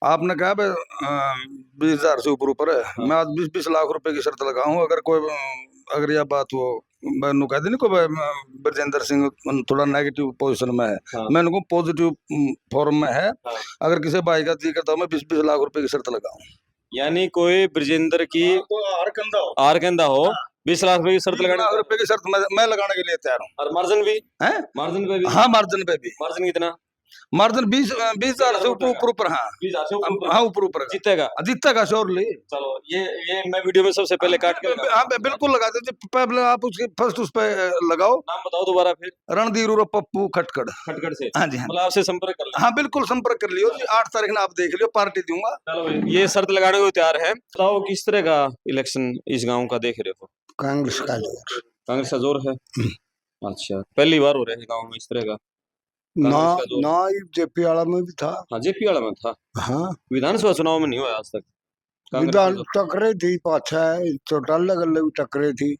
आपने कहा 20,000 से ऊपर है। हाँ। मैं आज 20-20 लाख रुपए की शर्त लगाऊं, अगर कोई अगर यह बात हो, मैंने कह दी ना को ब्रजेंद्र सिंह थोड़ा नेगेटिव पोजीशन में है, हाँ। मैं उनको पॉजिटिव फॉर्म में है। हाँ। अगर किसी भाई का जी करता हूँ मैं 20-20 लाख रुपए की शर्त लगाऊं। यानी कोई ब्रजेंद्र की आर कहता हो 20 लाख रुपए की शर्त 20 लगाने लाख रुपए की शर्त मैं लगाने के लिए तैयार हूँ। और मार्जिन भी हैं? मार्जिन पे भी हाँ, मार्जिन पे भी। मार्जिन कितना मार्जिन 20,000 से ऊपर। हाँ 20,000 से हाँ, ऊपर का जीतेगा। जीतेगा श्योरली। चलो ये मैं वीडियो में सबसे पहले काट कर हाँ बिल्कुल लगा दीजिए, पहले आप उसके फर्स्ट उस पे लगाओ। नाम बताओ दोबारा फिर। रणधीर उर्फ पप्पू खटकड़। खटखड़ से हाँ जी, हाँ मतलब आपसे संपर्क कर लें। हाँ बिल्कुल संपर्क कर लियो जी। 8 तारीख ना आप देख लियो, पार्टी दूंगा। चलो भाई ये शर्त लगाने को तैयार है। बताओ किस तरह का इलेक्शन इस गांव का देख रहे हो? कांग्रेस का जोर। कांग्रेस का जोर है। अच्छा पहली बार हो रहा है गांव में इस तरह का ना कांग्रेस का जोर? ना जेपी वाला में भी था। हाँ जेपी वाला में था। हाँ विधानसभा चुनाव में नहीं हुआ आज तक कांग्रेस का विधान जोर। टकरे थी, पाछा चौटाला गले भी टकरे थी।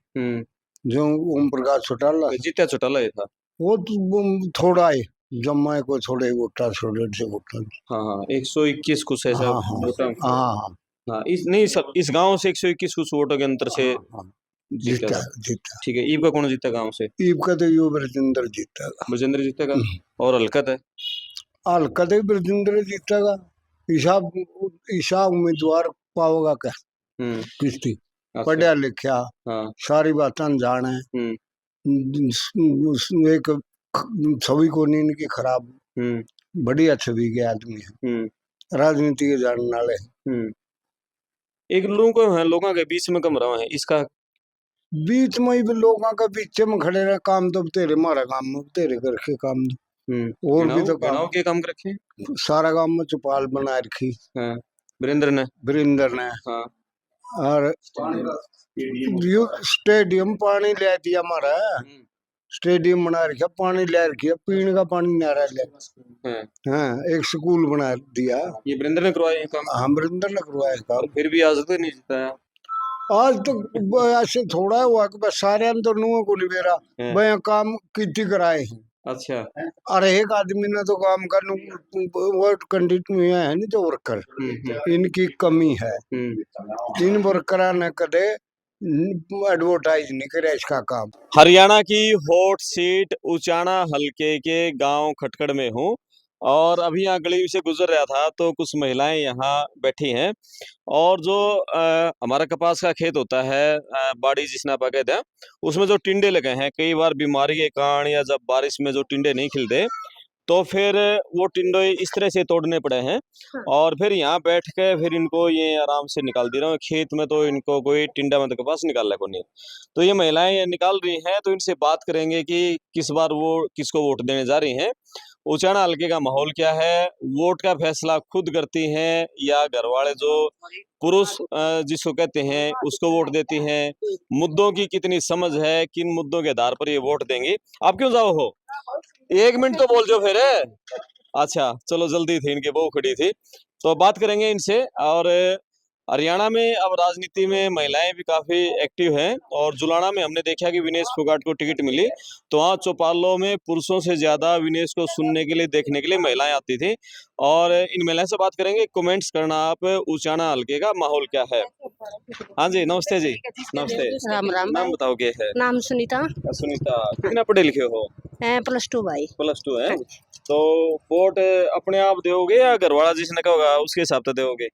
जो ओम प्रकाश चौटाला जीत्या चौटाला ही था। वो थोड़ा है, जम्मा को थोड़े वोटा छोड़े से वोटा। हाँ हाँ 121 कुछ ऐसा हाँ हाँ वोटा। हाँ हाँ इस नहीं सब इस गांव से 121 कुछ वोटों के अंतर से हाँ जीता जीता था। जीता। ठीक है ईब का कौन जीता गांव से? ईब का तो यो ब्रजेंद्र जीतेगा। ब्रजेंद्र जीतेगा और हलकत है हल्का तो ब्रजेंद्र जीतेगा। ईशा ईशा उम्मीदवार पाओगा क्या? किसकी? अच्छा। पढ़ा लिखा, हाँ। सारी बातें जाने, एक छवि को नींद की खराब, बढ़िया छवि के आदमी है, राजनीति के जानने वाले। एक लोगों के बीच में कम रहा है इसका बीच में ही लोगों के बीच में खड़े रहे। काम तो तेरे मारा काम तेरे करके काम दो। और भी तो काम के काम रखे सारा काम में चौपाल बना रखी। हाँ वीरेंद्र ने। हाँ और स्टेडियम पानी ले दिया हमारा। स्टेडियम बना रखा, पानी ले रखा, पीने का पानी नहीं आ रहा। हाँ एक स्कूल बना दिया। ये वीरेंद्र ने करवाया काम? हाँ वीरेंद्र ने करवाया काम। फिर भी आज तक नहीं जिताया। आज तो ऐसे थोड़ा हुआ कि बस सारे अंदर नुओं को नहीं बेरा भाई काम कितनी कराए। अच्छा। और एक आदमी ने तो काम कर वर्क कंटिन्यू है नहीं तो वर्कर इनकी कमी है। इन वर्कर ने कदे एडवर्टाइज नहीं करे इसका काम। हरियाणा की हॉट सीट उचाना हलके के गांव खटकड़ में हूँ और अभी यहाँ गली से गुजर रहा था तो कुछ महिलाएं यहाँ बैठी हैं और जो हमारा कपास का खेत होता है बाड़ी जिसना आप कहते हैं उसमें जो टिंडे लगे हैं कई बार बीमारी के कारण या जब बारिश में जो टिंडे नहीं खिलते तो फिर वो टिंडे इस तरह से तोड़ने पड़े हैं और फिर यहाँ बैठ के फिर इनको ये आराम से निकाल दे रहा हूँ। खेत में तो इनको कोई टिंडा मत के पास निकालना को नहीं, तो ये महिलाएं ये निकाल रही हैं तो इनसे बात करेंगे कि किस बार वो किसको वोट देने जा रही हैं, उचाना हल्के का माहौल क्या है, वोट का फैसला खुद करती हैं या घर वाले जो पुरुष जिसको कहते हैं उसको वोट देती हैं, मुद्दों की कितनी समझ है, किन मुद्दों के आधार पर ये वोट देंगी। आप क्यों जाओ हो 1 मिनट तो बोल जो फिर। अच्छा चलो जल्दी थी इनकी बहू खड़ी थी तो बात करेंगे इनसे। और हरियाणा में अब राजनीति में महिलाएं भी काफी एक्टिव हैं और जुलाना में हमने देखा कि विनेश फोगाट को टिकट मिली तो वहाँ चौपालों में पुरुषों से ज्यादा विनेश को सुनने के लिए देखने के लिए महिलाएं आती थी और इन महिलाओं से बात करेंगे। कमेंट्स करना आप उचाना हल्के का माहौल क्या है। हाँ जी नमस्ते जी। नमस्ते। राम राम। नाम बताओ क्या है? नाम सुनीता। सुनीता कितना पढ़े लिखे हो? +2 भाई। +2 है। तो वोट अपने आप दोगे या घर वाला जिसने कहोगा उसके हिसाब से दोगे?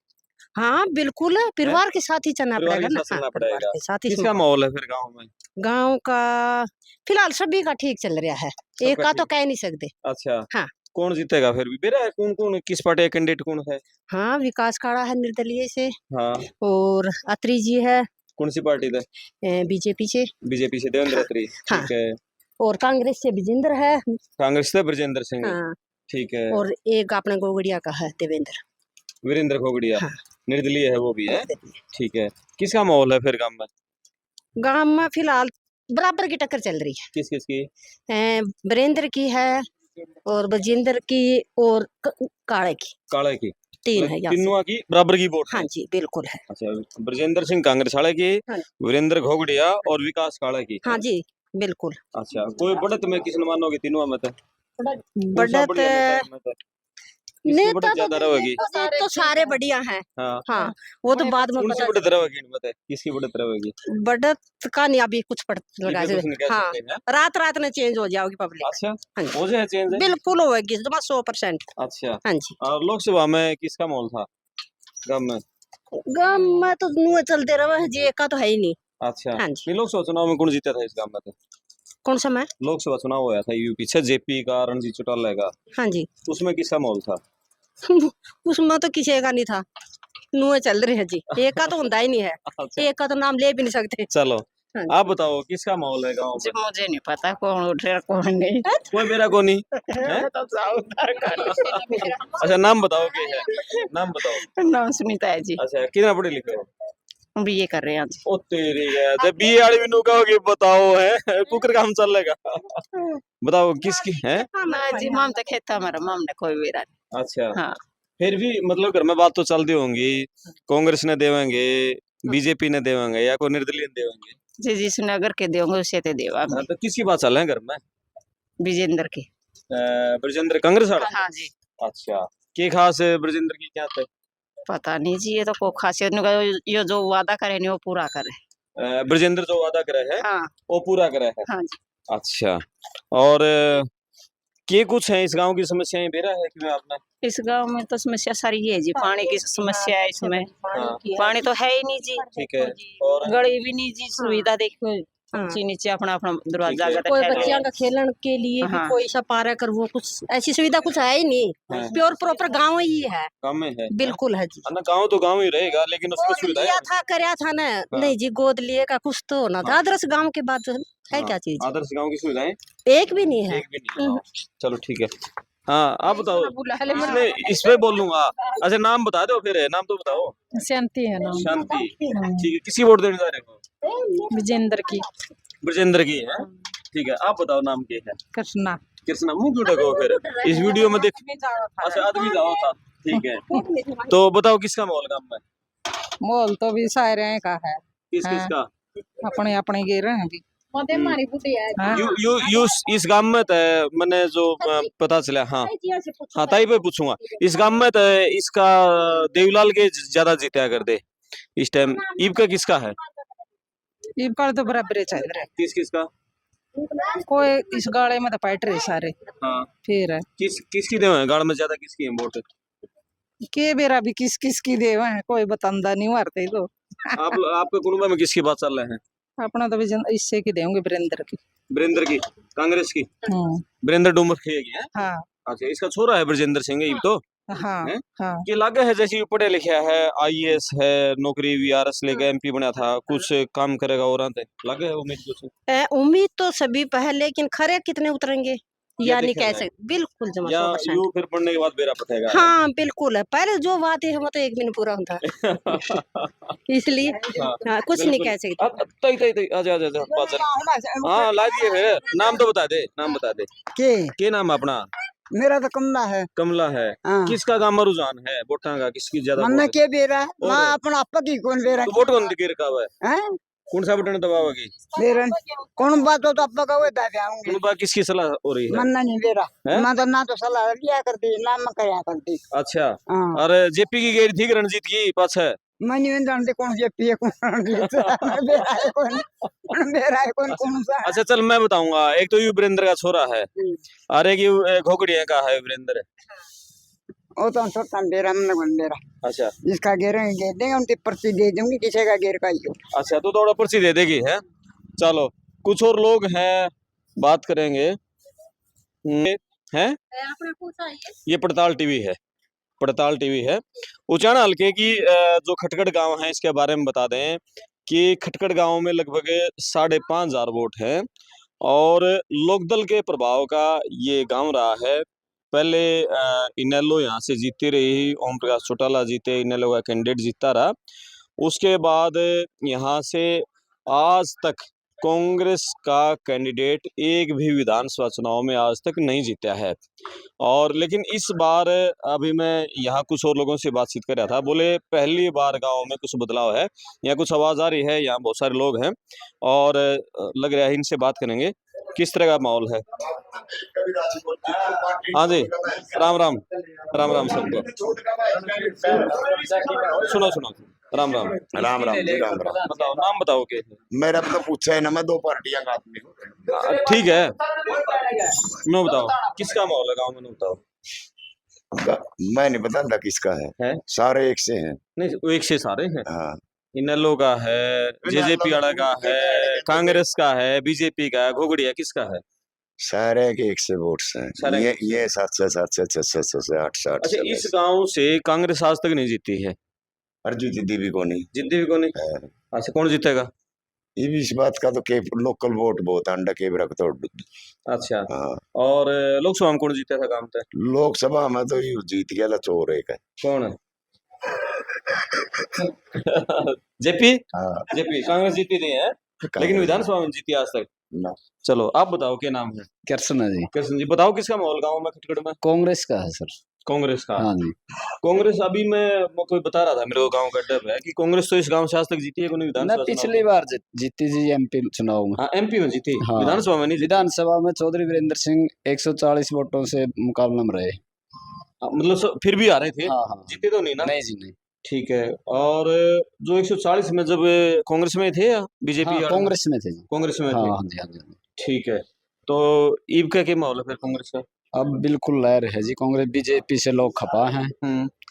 हाँ बिल्कुल परिवार के साथ ही चलना पड़ेगा ना। चलना पड़ेगा। के साथ ही किसका माहौल है फिर गांव में? गांव का फिलहाल सभी का ठीक चल रहा है, एक का तो कह नहीं सकते। अच्छा हाँ कौन जीतेगा फिर भी बेरा कौन कौन किस पार्टी कैंडिडेट कौन है? हाँ विकास खाड़ा है निर्दलीय से। हाँ और अत्री जी है। कौन सी पार्टी थे? बीजेपी से देवेंद्र अत्री। ठीक है। और कांग्रेस से विजेंद्र है। कांग्रेस से ब्रजेंद्र सिंह। हाँ ठीक है। और एक अपने गोगड़िया का है वीरेंद्र खोगड़िया। हाँ। निर्दलीय है वो भी है। ठीक है किसका माहौल है फिर गांव में? गांव में फिलहाल बराबर की टक्कर चल रही है। किस किस की? वीरेंद्र की है और बजेंद्र की और काले की 3 है। तीनों की बराबर की वोट? हाँ जी बिल्कुल है। अच्छा ब्रजेंद्र सिंह कांग्रेस वाले की, वीरेंद्र घोगड़िया और विकास काले की। हाँ जी बिल्कुल। अच्छा कोई बढ़त में किस मानोगे तीनों में? बढ़त किसकी बढ़त ज्यादा रहेगी? तो सारे बढ़िया हैं। हाँ, हाँ, वो तो बाद में कौन सी पता बढ़त रहेगी इनमें से? किसकी बढ़त रहेगी? बढ़त का नहीं अभी कुछ पता ये लगा तो कुछ नहीं कह हाँ, सकते हैं। रात रात में चेंज हो जाओगी पब्लिक। अच्छा, हाँ जी, हो जाए चेंज है? बिल्कुल होगी 100%। अच्छा, हाँ जी, और लोकसभा में किसका माहौल था गाँव में? गाँव में तो नुआ चलते रहे जी, का तो है ही नहीं। अच्छा, हाँ जी, नहीं लोकसभा चुनाव में कौन जीता था इस गाँव में? तो कौन सा मैं? लोकसभा चुनाव हुआ था यूपी से, जेपी का, रणजीत चौटाला का, हाँ जी उसमें किसका माहौल था? उसमें तो किसी का नहीं था, नुए चल रहे हैं जी, एक का तो ਹੁੰਦਾ ही नहीं है, अच्छा, एक का तो नाम ले भी नहीं सकते। चलो हाँ जी। आप बताओ किसका माहौल है गाँव जी में? मुझे नहीं पता कौन उठ रहा कौन नहीं। कोई मेरा को नहीं है? तो जाओ उधर कर। अच्छा, नाम बताओ क्या है, नाम बताओ। नाम सुनीता है जी, अच्छा, कितना पढ़े लिखे हो? हम बीए कर रहे हैं जी। ओ तेरी है, जब बीए वाली भी नु कहोगे बताओ है कुकर काम चल लेगा। बताओ किसकी है? ना जी माम तो खेता हमारा माम ने कोई बेरा नहीं। अच्छा, हाँ फिर भी मतलब घर में बात तो चलती होंगी, कांग्रेस ने देवेंगे, बीजेपी ने देवेंगे या कोई निर्दलीय ने देवेंगे। जी जिसने अगर के देंगे उसे ते देवा हाँ, तो किसकी बात चल रहा है घर में? विजेंद्र की। ब्रजेंद्र कांग्रेस वाला? हाँ जी, अच्छा, के खास है ब्रजेंद्र की क्या थे? पता नहीं जी, ये तो को खासियत नहीं का ये जो वादा करे नहीं वो पूरा करे। ब्रजेंद्र जो वादा करे है हाँ वो पूरा करे है। हाँ जी, अच्छा, और के कुछ है इस गांव की समस्याएं बेरा है कि आपने? इस गांव में तो समस्या सारी ये है जी, पानी की समस्या है इसमें। हाँ, पानी तो है ही नहीं जी, ठीक है, और गली भी नहीं जी, सुविधा देखो हाँ। ऊंची नीचे अपना अपना दरवाजा ठीक है। अगर कोई रखा है। बच्चियों का खेलन के लिए भी हाँ। कोई सा पार्क कर वो कुछ ऐसी सुविधा कुछ है ही नहीं, हाँ। प्योर प्रॉपर गाँव ही है। गाँव में है? बिल्कुल है जी। ना गाँव तो गाँव ही रहेगा लेकिन उसमें गोद सुविधाएं लिया था करया था ना, नहीं जी गोद लिए का कुछ तो होना था, हाँ। आदर्श गांव के बाद है हाँ, क्या चीज, आदर्श गाँव की सुविधाएं एक भी नहीं है। एक भी नहीं है। हाँ, चलो ठीक है। हाँ, आप बताओ। इस पे बोल लूंगा। अच्छा, नाम बता दो फिर, नाम तो बताओ। शांति है नाम। शांति, ठीक है। किसी वोट देने जा रहे हो? विजेंद्र की। ब्रजेंद्र की है, ठीक है। आप बताओ नाम क्या है? कृष्णा। कृष्णा, मुंह क्यों ढको फिर इस वीडियो में देख। अच्छा, आदमी जाओ था, ठीक है। तो बताओ किसका माहौल गाँव में? मोल तो भी सारे का है, किस का? अपने अपने गे रहे हैं भी। यू इस गांव में तो मैंने जो पता चला। हाँ हाँ, ताई पे पूछूंगा। इस गांव में तो इसका देवलाल के ज्यादा जीता कर दे इस टाइम। ईब का किसका है? ये पर तो बराबर चल रहा किसका? है, कोई इस गाड़े में तो पैट रहे सारे। हाँ, फिर किसकी देव है गाड़ में ज्यादा? किसकी है वोट? के बेरा भी किस किस की देव है, कोई बतांदा नहीं मारते तो। आपके कुटुंब में किसकी बात चल रहे हैं? अपना तो विजन इससे की देंगे वीरेंद्र की। वीरेंद्र की, कांग्रेस की। वीरेंद्र डूमर की है? हाँ अच्छा, इसका छोरा है ब्रजेंद्र सिंह ये तो हाँ है? हाँ। ये लागे है जैसे पढ़े लिखा है, आईएएस है, नौकरी वीआरएस लेके एमपी बना था, कुछ काम करेगा और आते लागे है उम्मीद कुछ? उम्मीद तो सभी पर है लेकिन खरे कितने उतरेंगे या नहीं देखा कह जाए? सकते, बिल्कुल जमा या 100%। यू फिर पढ़ने के बाद बेरा पटेगा? हाँ बिल्कुल है, पहले जो बात है वो तो एक दिन पूरा होता है इसलिए हाँ, कुछ नहीं कह सकते। तई आजा आजा आजा बात चल। हाँ, ला दिए फिर। नाम तो बता दे, नाम बता दे। के नाम अपना? मेरा तो कमला है। कमला है। हाँ। किसका गांव में रुझान है वोटां का? किसकी ज्यादा मन वोट? के बेरा और मां अपना आपा की कौन बेरा तो वोट कौन दिखे रखा हुआ है? हैं कौन सा बटन दबाओगी? बेरा कौन बात हो तो आपा का वो दावे आऊंगे। कौन बा किसकी सलाह हो रही है? मन नहीं बेरा हैं? मैं तो ना तो सलाह लिया करती ना मैं करया करती। अच्छा, हाँ और जेपी की गई थी रणजीत की पास है? मैं नहीं जानती कौन से पिए कौन बेरा है कौन बेरा है कौन सा। अच्छा चल, मैं बताऊंगा। एक तो यू वीरेंद्र का छोरा है और एक यू घोगड़िया का है वीरेंद्र। वो तो छोटा बेरा हमने कौन बेरा। अच्छा जिसका गेर दे देंगे उनकी पर्ची दे दूंगी किसी का गेर का ही हो। अच्छा, तो थोड़ा पर्ची दे देगी है। चलो, कुछ और लोग हैं, बात करेंगे। हैं? ये पड़ताल टीवी है, पड़ताल टीवी है। उचाना हल्के की जो खटगड़ गांव है इसके बारे में बता दें कि खटगड़ गांव में लगभग 5,500 वोट हैं और लोकदल के प्रभाव का ये गांव रहा है। पहले इनेलो यहाँ से जीती रही, ओम प्रकाश चौटाला जीते, इनेलो का कैंडिडेट जीतता रहा। उसके बाद यहाँ से आज तक कांग्रेस का कैंडिडेट एक भी विधानसभा चुनाव में आज तक नहीं जीता है। और लेकिन इस बार अभी मैं यहाँ कुछ और लोगों से बातचीत कर रहा था, बोले पहली बार गांव में कुछ बदलाव है। यहाँ कुछ आवाज़ आ रही है, यहाँ बहुत सारे लोग हैं और लग रहा है इनसे बात करेंगे। किस तरह का माहौल है? हाँ जी, राम राम, राम राम सबको। सुनो सुनो, राम राम। राम राम जी, राम राम। बताओ, नाम बताओ के। मेरा तो पूछा है ना, मैं 2 पार्टियां का आदमी हूँ। ठीक है, नो बताओ किसका माहौल है गाँव में, नो बताओ। मैं नहीं बताता किसका है? सारे एक से हैं। नहीं, वो एक से सारे हैं। हाँ, इनेलो का है, जेजेपी वाला का है, कांग्रेस का है, बीजेपी का है, घोगड़िया किसका है? सारे के एक से वोट्स हैं। सारे ये 700 700 600 से 800 अच्छा, 800। इस गांव से कांग्रेस आज तक नहीं जीती है? अर्जू जीती भी को नहीं। जीती भी को नहीं? हाँ। अच्छा, कौन जीतेगा? ये भी इस बात का तो के लोकल वोट बहुत अंडा के रख तो। अच्छा, हाँ, और लोकसभा में कौन जीता था काम पे? लोकसभा में तो ये जीत गया था चोर एक है। कौन है? जेपी? हाँ, जेपी कांग्रेस जीती नहीं है, लेकिन विधानसभा में जीती आज तक ना। चलो आप बताओ क्या नाम है? कृष्ण जी। कृष्ण जी, बताओ किसका माहौल गांव में खटखड़ में? कांग्रेस का है सर। कांग्रेस का? हाँ जी। कांग्रेस अभी मैं कोई बता रहा था मेरे को गांव का डर है कि कांग्रेस तो इस गांव से आज तक जीती है कोई ना, विधानसभा पिछली बार जीती जी एमपी चुनाव में। हाँ, एमपी में जीती। हाँ, विधानसभा में नहीं जीती। विधानसभा में चौधरी वीरेंद्र सिंह 140 वोटों से मुकाबला में रहे। मतलब फिर भी आ रहे थे। हाँ हाँ, जीते तो नहीं ना? नहीं जी नहीं। ठीक है, और जो 140 में जब कांग्रेस में थे या बीजेपी? हाँ, कांग्रेस में थे जी। कांग्रेस में हाँ थे। हाँ जी, हाँ जी। ठीक है, तो ईब का क्या माहौल है फिर कांग्रेस का? अब बिल्कुल लहर है जी, कांग्रेस बीजेपी से लोग खपा हैं,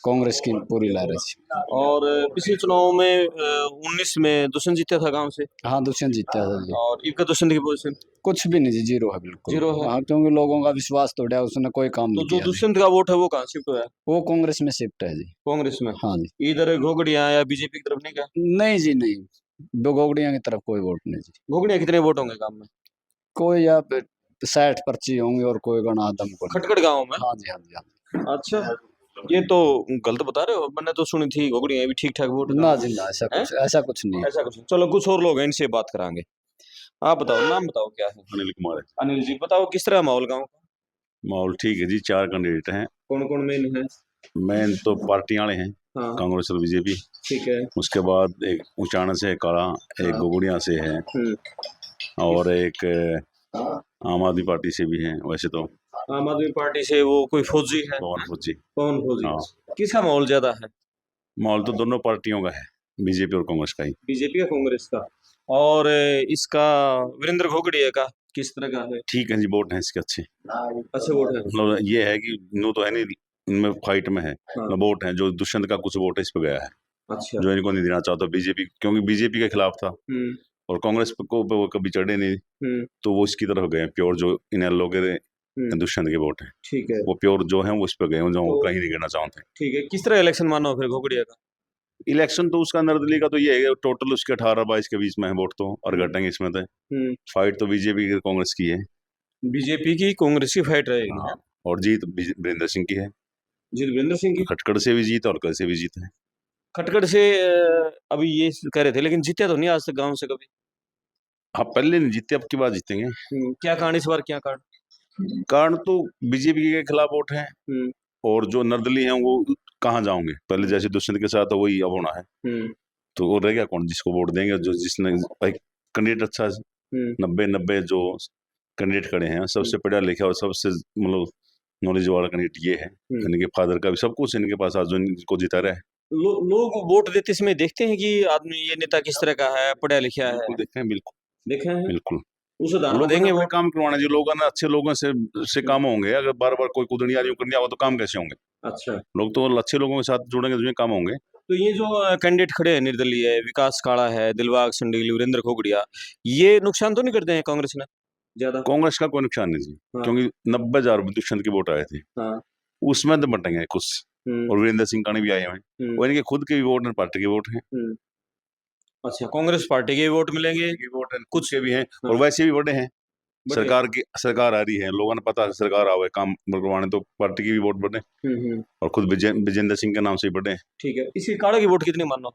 कांग्रेस की पूरी लहर है जी। और पिछले चुनाव में 19 में दुष्यंत जीता था गांव से। हाँ, दुष्यंत जीता था जी। और ईब का दुष्यंत की पोजीशन कुछ भी नहीं जी, जीरो है बिल्कुल। जीरो है। हाँ, क्योंकि लोगों का विश्वास तोड़ा, उसने कोई काम तो नहीं जो किया। दुष्यंत का वोट है वो कहाँ शिफ्ट हुआ है? वो कांग्रेस में शिफ्ट है जी। कांग्रेस में? हाँ जी। इधर घोगड़िया या बीजेपी की तरफ नहीं गया? नहीं जी नहीं, गोगड़िया की तरफ कोई वोट नहीं जी। घोगड़िया कितने वोट होंगे गांव में? कोई या 60 पर्ची होंगे और कोई गणा दम को। खटखड़ गांव में? हाँ जी, हाँ जी, हाँ जी। अच्छा, ये तो गलत बता रहे हो, मैंने तो सुनी थी घोगड़िया भी ठीक ठाक वोट। ना जी ना, ऐसा कुछ नहीं है। ऐसा कुछ नहीं। चलो कुछ और लोग हैं, इनसे बात करांगे। आप बताओ, नाम बताओ क्या है? अनिल कुमार है। अनिल जी, बताओ किस तरह माहौल गाँव का? माहौल ठीक है जी, 4 कैंडिडेट हैं। कौन कौन मेन है? मेन तो पार्टी वाले हैं, हाँ, कांग्रेस और बीजेपी। ठीक है। उसके बाद एक उचाना से है काला, एक गोगड़िया से है, और एक आम आदमी पार्टी से भी है। वैसे तो आम आदमी पार्टी से वो कोई फौजी है? पवन फौजी। पवन फौजी। हाँ। किसका माहौल ज्यादा है? माहौल तो दोनों पार्टियों का है, बीजेपी और कांग्रेस का ही। बीजेपी का, कांग्रेस का। और इसका वीरेंद्र घोगड़िया का किस तरह का है? ठीक है जी, वोट है इसके अच्छे। अच्छे वोट है। मतलब ये है कि नो तो है नहीं, इनमें फाइट में है। वोट है जो दुष्यंत का कुछ वोट इस पे गया है। अच्छा, जो इनको नहीं देना चाहता बीजेपी, क्योंकि बीजेपी के खिलाफ था और कांग्रेस को वो कभी चढ़े नहीं, तो वो इसकी तरफ गए प्योर, जो इनेलो के दुष्यंत के वोट है। ठीक है, वो प्योर जो है वो इस पे गए, जो कहीं नहीं गिरना चाहते। ठीक है। किस तरह इलेक्शन मानो फिर घोगड़िया का? इलेक्शन तो उसका निर्दलीय का तो ये है, टोटल उसके 18-22 के बीच में है वोट, तो और घटेंगे इसमें तो। फाइट तो बीजेपी की कांग्रेस की है। बीजेपी की कांग्रेस की फाइट रहेगी। हाँ, और जीत वीरेंद्र सिंह की है। जीत वीरेंद्र सिंह की? खटखड़ से भी जीत और कल से भी जीत है। खटखड़ से अभी ये कह रहे थे, लेकिन जीते तो नहीं आज तक गांव से कभी। हाँ, पहले नहीं जीते, अब की बात जीतेंगे। क्या कारण इस बार, क्या कारण? कारण तो बीजेपी के खिलाफ वोट है, और जो निर्दलीय हैं वो कहाँ जाओगे? पहले जैसे दुष्यंत के साथ वही अब होना है, तो वो रह गया कौन जिसको वोट देंगे? जो जिसने कैंडिडेट अच्छा 90 जो कैंडिडेट खड़े हैं, सबसे पढ़ा लिखा और सबसे मतलब नॉलेज वाला कैंडिडेट ये है। इनके फादर का भी सब कुछ इनके पास आज, जो इनको जिता रहा है। लोग वोट देते समय देखते हैं कि आदमी ये नेता किस तरह का है, पढ़ा लिखा है? देखते हैं, बिल्कुल देखे हैं, बिल्कुल। उसे दान लोग देंगे, वो काम करवाना जो लोग ना अच्छे लोगों से काम होंगे। अगर बार बार कोई कुदनिया करने आओ तो काम कैसे होंगे? अच्छा, लोग तो अच्छे लोगों के साथ जुड़ेंगे जो काम होंगे। तो ये जो कैंडिडेट खड़े हैं, निर्दलीय है, विकास काड़ा है, दिलबाग संडील, वीरेंद्र घोगड़िया, ये नुकसान तो नहीं करते हैं कांग्रेस ने ज्यादा? कांग्रेस का कोई नुकसान नहीं जी, क्योंकि 90,000 दुष्यंत के वोट आए थे, उसमें तो बटेंगे कुछ, और वीरेंद्र सिंह काणी भी आए हुए, वो इनके खुद के भी वोट है, पार्टी के वोट हैं। अच्छा, कांग्रेस पार्टी के वोट मिलेंगे, वोट है कुछ से भी हैं, और वैसे भी बड़े हैं। सरकार आ रही है, लोगों ने पता है सरकार आवे काम करवाने, तो पार्टी की भी वोट बढ़े, और खुद विजेंद्र सिंह के नाम से ही बढ़े। ठीक है, इसी काड़ा की वोट कितनी मानो?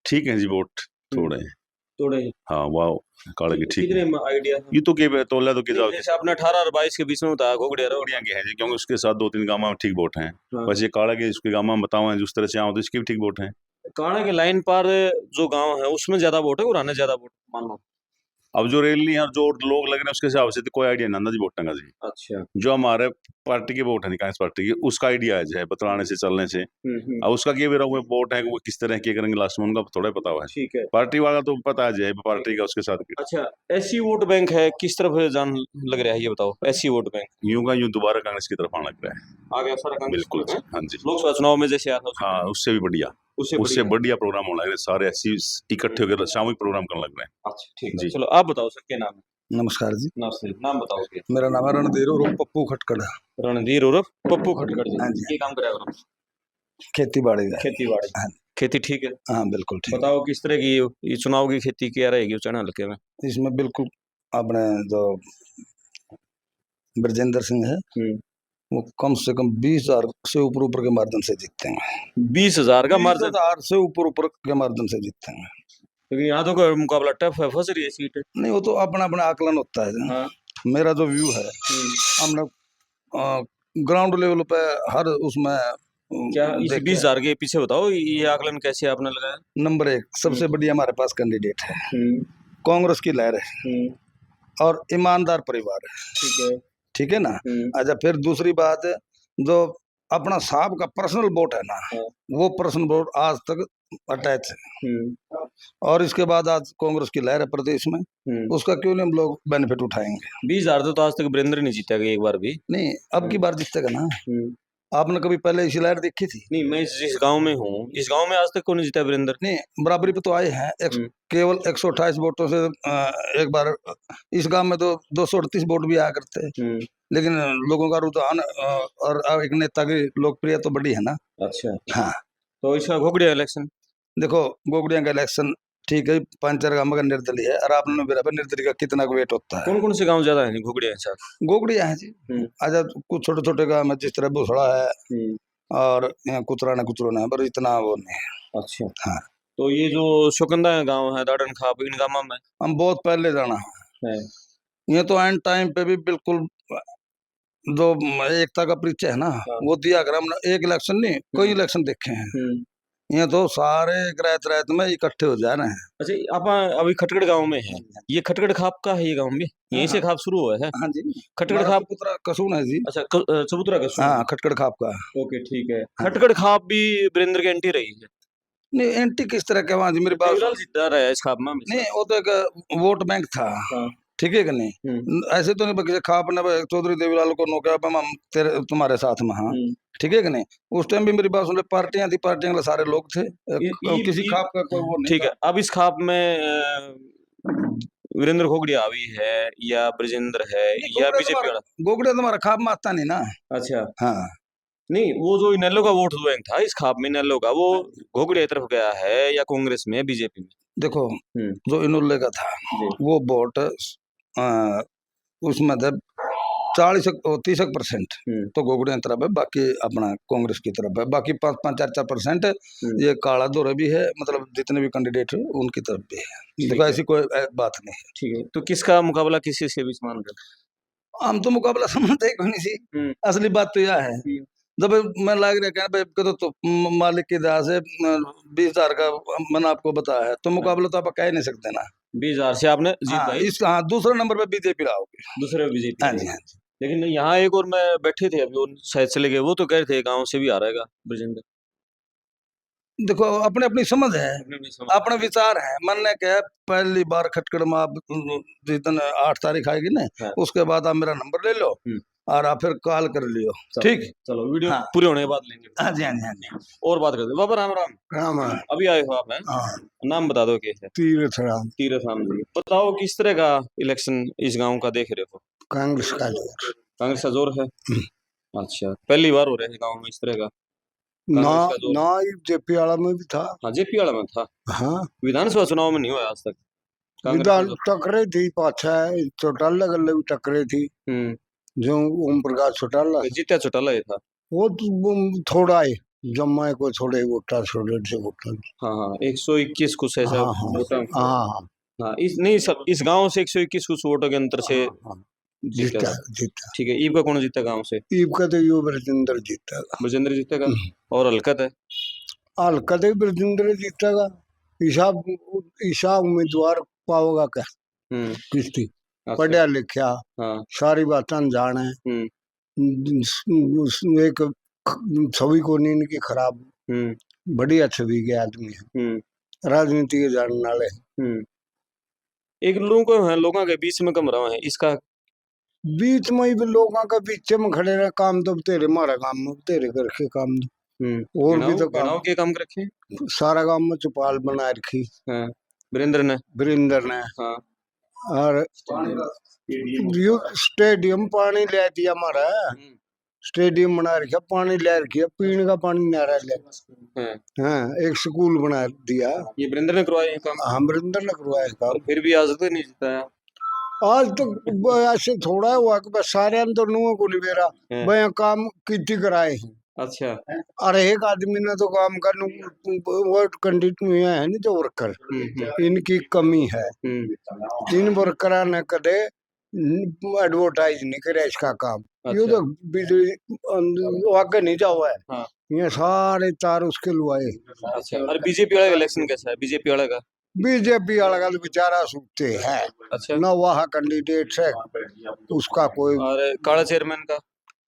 ठीक है जी, वोट थोड़े हैं। थोड़े? हाँ, वाह, काड़ा की ठीक है। कितने आइडिया? ये तो के तोला तो के जाओ, जैसे अपने 18 और 22 के बीच में होता है घोगड़िया के हैं जी, क्योंकि उसके साथ 2-3 गांव में ठीक वोट हैं। वैसे काड़ा के इसके गांव में बताओ जिस तरह से आओ तो इसके भी ठीक वोट हैं। काड़ा के लाइन पर जो गांव है उसमें ज्यादा वोट है और आने ज्यादा वोट मान लो? अब जो रैली और जो लोग लग रहे हैं उसके हिसाब से तो कोई आइडिया नहीं जी वोटों का जी। अच्छा। जो हमारे पार्टी के वोट है कांग्रेस पार्टी के, उसका आइडिया है बतलाने से चलने से। अब उसका क्या भी रहा वोट है वो किस तरह के करेंगे लास्ट में उनका थोड़ा पता हुआ है। ठीक है। पार्टी वाला तो पता है पार्टी का उसके साथ। अच्छा, ऐसी वोट बैंक है किस तरफ जान लग रहा है ये बताओ, ऐसी वोट बैंक यूं का यूं दोबारा कांग्रेस की तरफ आने लग रहा है। आ गया सारा कांग्रेस बिल्कुल है? हाँ जी। लोकसभा चुनाव में जैसे आया था हाँ उससे भी बढ़िया, उससे बढ़िया प्रोग्राम होने लग रहे, सारे ऐसी इकट्ठे होकर सामूहिक प्रोग्राम करने लग रहे हैं। अच्छा ठीक है, चलो आप बताओ सर क्या नाम है? नमस्कार जी, नमस्ते, नाम बताओ क्या? मेरा नाम है रणधीर और पप्पू खटकड़। रणधीर उर्फ पप्पू खटकर जी। हाँ जी। ये काम कराया करो, खेती बाड़ी है। खेती बाड़ी। हाँ। खेती ठीक है। हाँ बिल्कुल ठीक। बताओ किस तरह की ये चुनाव की खेती क्या रहेगी उचाना हल्के में? इसमें बिल्कुल अपने जो ब्रजेंद्र सिंह है वो कम से कम 20,000 से ऊपर के मार्जिन से जीतते हैं। 20,000 का मार्जिन 20,000 से ऊपर के मार्जिन से जीतते हैं। लेकिन यहाँ तो कोई मुकाबला टफ है, फंस रही है सीट। नहीं वो तो अपना अपना आकलन होता है। हाँ। मेरा जो व्यू है हमने ग्राउंड लेवल पे हर उसमें क्या इस 20,000 के पीछे बताओ ये आकलन कैसे आपने लगाया? नंबर 1 सबसे बढ़िया हमारे पास कैंडिडेट है, कांग्रेस की लहर है और ईमानदार परिवार है। ठीक है, ठीक है ना। अच्छा फिर दूसरी बात जो अपना साहब का पर्सनल वोट है ना, वो पर्सनल वोट आज तक अटैच है। और इसके बाद आज कांग्रेस की लहर है प्रदेश में, उसका क्यों नहीं हम लोग बेनिफिट उठाएंगे। 20,000 तो आज तक वीरेंद्र नहीं जीता एक बार भी। नहीं अब की बार जीतेगा ना। आपने कभी पहले इसी लहर देखी थी? नहीं, मैं जिस गांव में हूँ इस गांव में आज तक कौन जीता वीरेंद्र? नहीं बराबरी पे तो आए हैं केवल 128 वोटों से। एक बार इस गांव में तो 238 वोट भी आया करते हैं, लेकिन लोगों का रुझान और एक नेता की लोकप्रियता तो बड़ी है ना। अच्छा हाँ तो इसका घोगड़िया इलेक्शन देखो गोगड़िया का इलेक्शन ठीक है, पंचर गांव का निर्दलीय है और आपने निर्दलीय का कितना वेट होता है। कौन कौन से गांव ज्यादा है घोगड़िया के साथ? गोगड़िया है जी। अच्छा कुछ छोटे छोटे गांव में जिस तरह भूसड़ा है और यहाँ कुतरा कुचरो है पर इतना वो नहीं है। अच्छा हाँ तो ये जो शोकंदा गांव है दाड़न खाप इन गांव में हम बहुत पहले जाना है। ये तो एंड टाइम पे भी बिल्कुल जो एकता का परिचय है ना वो दिया कर हमने। एक इलेक्शन नहीं कई इलेक्शन देखे हैं, ये तो सारे रात रात में इकट्ठे हो जा रहे हैं। अच्छा आप अभी खटगड़ गांव में है, ये खटगड़ खाप का है ये गांव में, यहीं से खाप शुरू हुआ है? हाँ जी खटगड़ खाप चबूतरा कसून है जी। अच्छा चबूतरा कसून। हाँ खटगड़ खाप का। ओके ठीक है। खटगड़ खाप भी वीरेंद्र की एंटी रही है? नहीं एंटी किस तरह के वहाँ जी मेरी बात जीता रहा है इस खाप में? नहीं वो तो एक वोट बैंक था। ठीक है कि नहीं, ऐसे तो नहीं किसी खाप ने चौधरी देवीलाल को नौकरा हम तेरे तुम्हारे साथ में। हाँ ठीक है कि नहीं, उस टाइम भी मेरी बात सुन ले पार्टियां थी, पार्टियां के सारे लोग थे, किसी खाप का कोई वो नहीं। ठीक है अब इस खाप में वीरेंद्र घोगड़िया अभी है या ब्रजेंद्र है या बीजेपी वाला? गोगड़िया तुम्हारा खाप में आता नहीं ना। अच्छा हाँ नहीं वो जो इनेलो का वोट बैंक था इस खाप में इनेलो का वो घोगड़िया तरफ गया है या कांग्रेस में बीजेपी में? देखो जो इनोले का था वो वोट उसमें थे 40-30% तो गोगड़िया तरफ है, बाकी अपना कांग्रेस की तरफ है, बाकी 5-4% ये काला दौरा भी है, मतलब जितने भी कैंडिडेट है उनकी तरफ भी है। देखो ऐसी कोई बात नहीं है। ठीक है तो किसका मुकाबला किसी से बीच मान रहे? हम तो मुकाबला समझते ही नहीं सी। असली बात तो यह है जब मैं लाग रहा भाई तो मालिक की दया से 20,000 का मैंने आपको बताया है तो मुकाबला तो आप कह ही नहीं सकते ना। 20,000 से आपने जीत गए। हाँ दूसरे नंबर पे बीजेपी रहोगे। दूसरे बीजेपी? हाँ जी हाँ जी। लेकिन यहाँ एक और मैं बैठे थे अभी वो शायद चले गए, वो तो कह रहे थे गांव से भी आ रहेगा ब्रजेंद्र। देखो अपने अपनी समझ है, अपने विचार है। मन ने कहा पहली बार खटकड़ में आप जिस दिन 8 तारीख आएगी ना उसके बाद आप मेरा नंबर ले लो और आप फिर कॉल कर लियो। ठीक चलो वीडियो पूरी होने के बाद लेंगे। हाँ जी हाँ जी हाँ जी। और बात करते बाबा। राम राम। राम अभी आए हो आप? हैं नाम बता दो कैसे? तीरथ राम। तीरथ राम जी बताओ किस तरह का इलेक्शन इस गांव का देख रहे हो? कांग्रेस का जोर। कांग्रेस का जोर है? अच्छा पहली बार हो रहा है गांव में इस तरह का? ना जेपी वाला में भी था। हाँ जेपी वाला में था। हाँ विधानसभा चुनाव में नहीं हुआ आज तक। विधान टकरे थी पाछा चौटाला गले भी टकरे थी जो ओम प्रकाश चौटाला जीता चौटाला ही था वो थोड़ा है जम्मा को थोड़े वोटा छोड़े से वोटा। हाँ हाँ 121 कुछ ऐसा वोटा। हाँ हाँ इस नहीं सब इस गांव से 121 कुछ वोटों के अंतर से जीता। ठीक है। ईब का कौन जीता गांव से? ईब का तो यो ब्रजेंद्र जीतेगा। ब्रजेंद्र जीतेगा। और हलकत है? हलकत है ब्रजेंद्र जीतेगा। ईशा उम्मीदवार पाओगा क्या? किश्ती अच्छा, पढ़िया लिखा, हाँ, सारी बातें जाने, एक छवि को नहीं इनकी खराब, बढ़िया छवि के आदमी है, राजनीति के जानने वाले। एक लोगों के बीच में कम रहा है इसका। बीच में ही लोगों के बीच में खड़े रहे, काम तो तेरे, मारा काम तेरे करके काम दो। और भी तो काम के काम रखे सारा काम में चौपाल बना रखी वीरेंद्र ने। हाँ। और स्टेडियम पानी ले दिया हमारा, स्टेडियम बना रखा, पानी ले रखा, पीने का पानी नारा ले। हाँ, एक स्कूल बना दिया। ये वीरेंद्र ने करवाया ये काम? हाँ, वीरेंद्र ने करवाया काम। फिर भी आज तक नहीं जिताया। आज तो ऐसे थोड़ा हुआ कि बस सारे अंदर नुओं को नहीं बेरा वह काम कितनी कराए हैं। अच्छा, अरे एक आदमी ने तो काम कर वोट कैंडिडेट में है नहीं तो वर्कर, इनकी कमी है। इन वर्करा ने कदे एडवर्टाइज नहीं करे इसका काम। ये तो वाकई नहीं जाओ है। हाँ। ये सारे तार उसके लुआए। अच्छा, और बीजेपी वाला इलेक्शन कैसा है? बीजेपी वाला का वाला तो बेचारा सूखते है। अच्छा, न वहाँ कैंडिडेट है उसका कोई। और काला चेयरमैन का?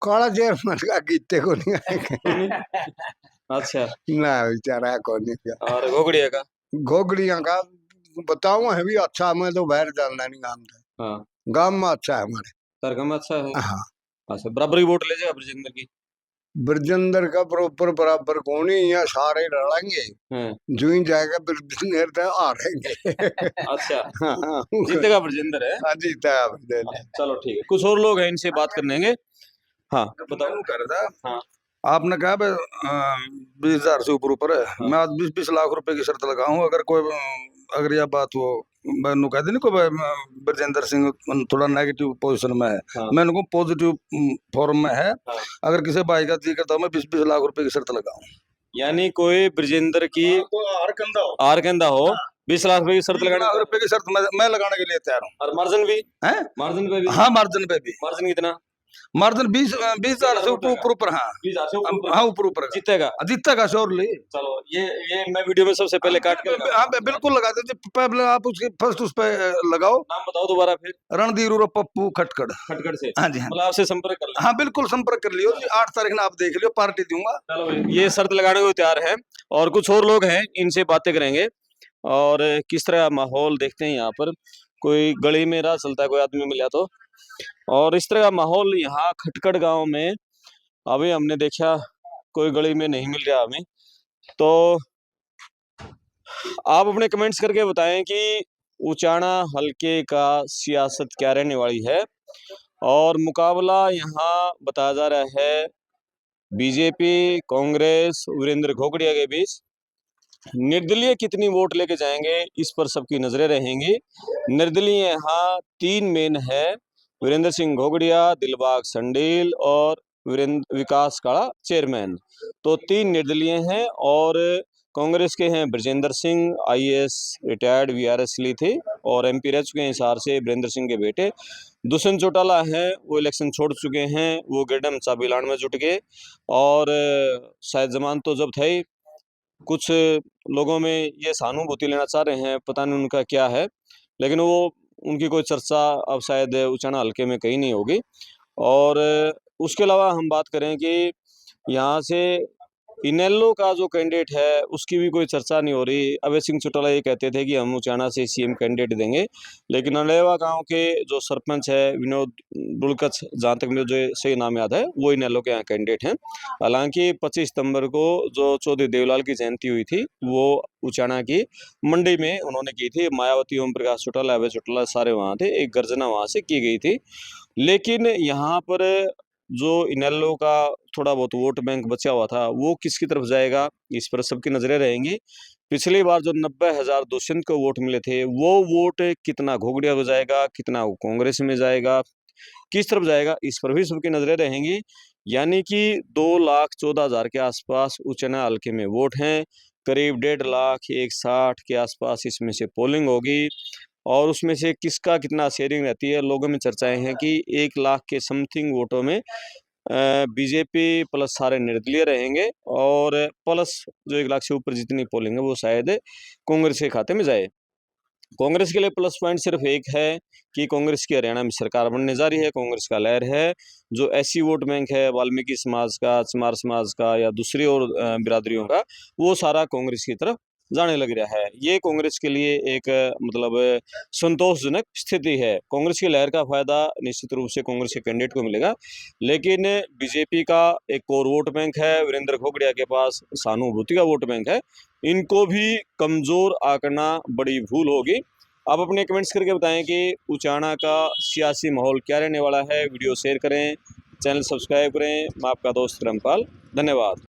काला चेयरमैन का गीते को नहीं आएगा। अच्छा, ना बेचारा को नहीं। और घोगड़िया का? घोगड़िया का बताऊं है भी अच्छा, मैं तो बाहर जानना नहीं गाँव से। हाँ, गाँव में अच्छा है हमारे। सरगम अच्छा है। हाँ, अच्छा, बराबर की वोट ले जाएगा ब्रजेंद्र की? ब्रजेंद्र का बरोबर बराबर कौन ही, यहाँ सारे लड़ेंगे, जो ही जाएगा ब्रजेंद्र तो हारेंगे। अच्छा, हाँ, जीतेगा ब्रजेंद्र है? हाँ, जीता ब्रजेंद्र। चलो ठीक है, कुछ और लोग हैं इनसे बात करनेंगे। हाँ बताओ। कर था। हाँ, आपने कहा 20,000 से ऊपर है। मैं आज 20-20 लाख रुपए की शर्त लगाऊं, अगर यह बात हो, मैंने कह दी नहीं कोई ब्रजेंद्र सिंह थोड़ा नेगेटिव पोजीशन में है। हाँ। मैंने को पॉजिटिव फॉर्म में है। हाँ। अगर किसी भाई का जी करता हूँ मैं 20-20 लाख रुपए की शर्त लगाऊं। यानी कोई ब्रजेंद्र की आर कहंदा हो 20 लाख रुपए की शर्त लगाने रुपए की शर्त मैं लगाने के लिए तैयार हूँ। और मार्जिन भी है, मार्जिन पे भी? हाँ, मार्जिन पे भी। मार्जिन कितना? मार्जिन 20,000 से ऊपर। हाँ, 20,000 से हाँ, ऊपर जीतेगा श्योरली। चलो ये मैं वीडियो में सबसे पहले काट के हाँ, बिल्कुल लगा दीजिए। पहले आप उसके फर्स्ट उस पे लगाओ। नाम बताओ दोबारा फिर। रणधीर उर्फ पप्पू खटकड़ से। हाँ जी, हाँ, मतलब आपसे संपर्क कर लें। हाँ, बिल्कुल संपर्क कर लियो जी। 8 तारीख ना आप देख लियो, पार्टी दूंगा। चलो ये शर्त लगाने को तैयार है। और कुछ और लोग हैं, इनसे बातें करेंगे और किस तरह माहौल देखते हैं यहाँ पर। कोई गली में राह चलता है, कोई आदमी मिला तो। और इस तरह का माहौल यहाँ खटकड़ गांव में अभी हमने देखा, कोई गली में नहीं मिल रहा हमें। तो आप अपने कमेंट्स करके बताएं कि उचाना हलके का सियासत क्या रहने वाली है। और मुकाबला यहाँ बताया जा रहा है बीजेपी कांग्रेस वीरेंद्र घोगड़िया के बीच। निर्दलीय कितनी वोट लेके जाएंगे इस पर सबकी नजरें रहेंगी। निर्दलीय यहाँ 3 मेन है, वीरेंद्र सिंह घोगड़िया, दिलबाग संडील और वीरेंद्र विकास काड़ा चेयरमैन। तो 3 निर्दलीय हैं। और कांग्रेस के हैं Brajendra Singh, IAS retired VRS ली थी और MP रह चुके हैं हिसार से, वीरेंद्र सिंह के बेटे। दुष्यंत चौटाला हैं, वो इलेक्शन छोड़ चुके हैं, वो गेडम चाबीलान में जुट गए। और शायद जमान तो जब थे, कुछ लोगों में ये सहानुभूति लेना चाह रहे हैं, पता नहीं उनका क्या है, लेकिन वो उनकी कोई चर्चा अब शायद उचाना हल्के में कहीं नहीं होगी। और उसके अलावा हम बात करें कि यहाँ से इनेलो का जो कैंडिडेट है उसकी भी कोई चर्चा नहीं हो रही। अभय सिंह चौटाला ये कहते थे कि हम उचाना से CM कैंडिडेट देंगे, लेकिन अलेवा गांव के जो सरपंच है विनोद डुलकच, जहाँ तक मुझे सही नाम याद है, वो इनेलो के यहाँ कैंडिडेट हैं। हालांकि 25 सितंबर को जो चौधरी देवलाल की जयंती हुई थी वो उचाना की मंडी में उन्होंने की थी। मायावती, ओम प्रकाश चौटाला, अभय चौटाला सारे वहाँ थे, एक गर्जना वहाँ से की गई थी। लेकिन यहाँ पर जो इनेलो का थोड़ा बहुत वोट बैंक बचा हुआ था वो किसकी तरफ जाएगा, इस पर सबकी नजरें रहेंगी। पिछली बार जो 90,000 दुष्यंत को वोट मिले थे, वो वोट कितना घोगड़िया को जाएगा, कितना कांग्रेस में जाएगा, किस तरफ जाएगा, इस पर भी सबकी नजरें रहेंगी। यानी कि 2,14,000 के आसपास उचाना हल्के में वोट हैं। करीब 1.5 लाख 160 के आसपास इसमें से पोलिंग होगी। और उसमें से किसका कितना शेयरिंग रहती है, लोगों में चर्चाएं हैं कि 1 लाख के समथिंग वोटों में बीजेपी प्लस सारे निर्दलीय रहेंगे और प्लस जो 1 लाख से ऊपर जितनी पोलिंग है वो शायद कांग्रेस के खाते में जाए। कांग्रेस के लिए प्लस पॉइंट सिर्फ एक है कि कांग्रेस की हरियाणा में सरकार बनने जा रही है, कांग्रेस का लहर है। जो एससी वोट बैंक है, वाल्मीकि समाज का, चमार समाज का या दूसरी और बिरादरियों का, वो सारा कांग्रेस की तरफ जाने लग रहा है। ये कांग्रेस के लिए एक मतलब संतोषजनक स्थिति है। कांग्रेस की लहर का फायदा निश्चित रूप से कांग्रेस के कैंडिडेट को मिलेगा, लेकिन बीजेपी का एक कोर वोट बैंक है, वीरेंद्र खोगड़िया के पास सहानुभूति का वोट बैंक है, इनको भी कमजोर आंकना बड़ी भूल होगी। आप अपने कमेंट्स करके बताएं कि उचाना का सियासी माहौल क्या रहने वाला है। वीडियो शेयर करें, चैनल सब्सक्राइब करें। मैं आपका दोस्त रामपाल, धन्यवाद।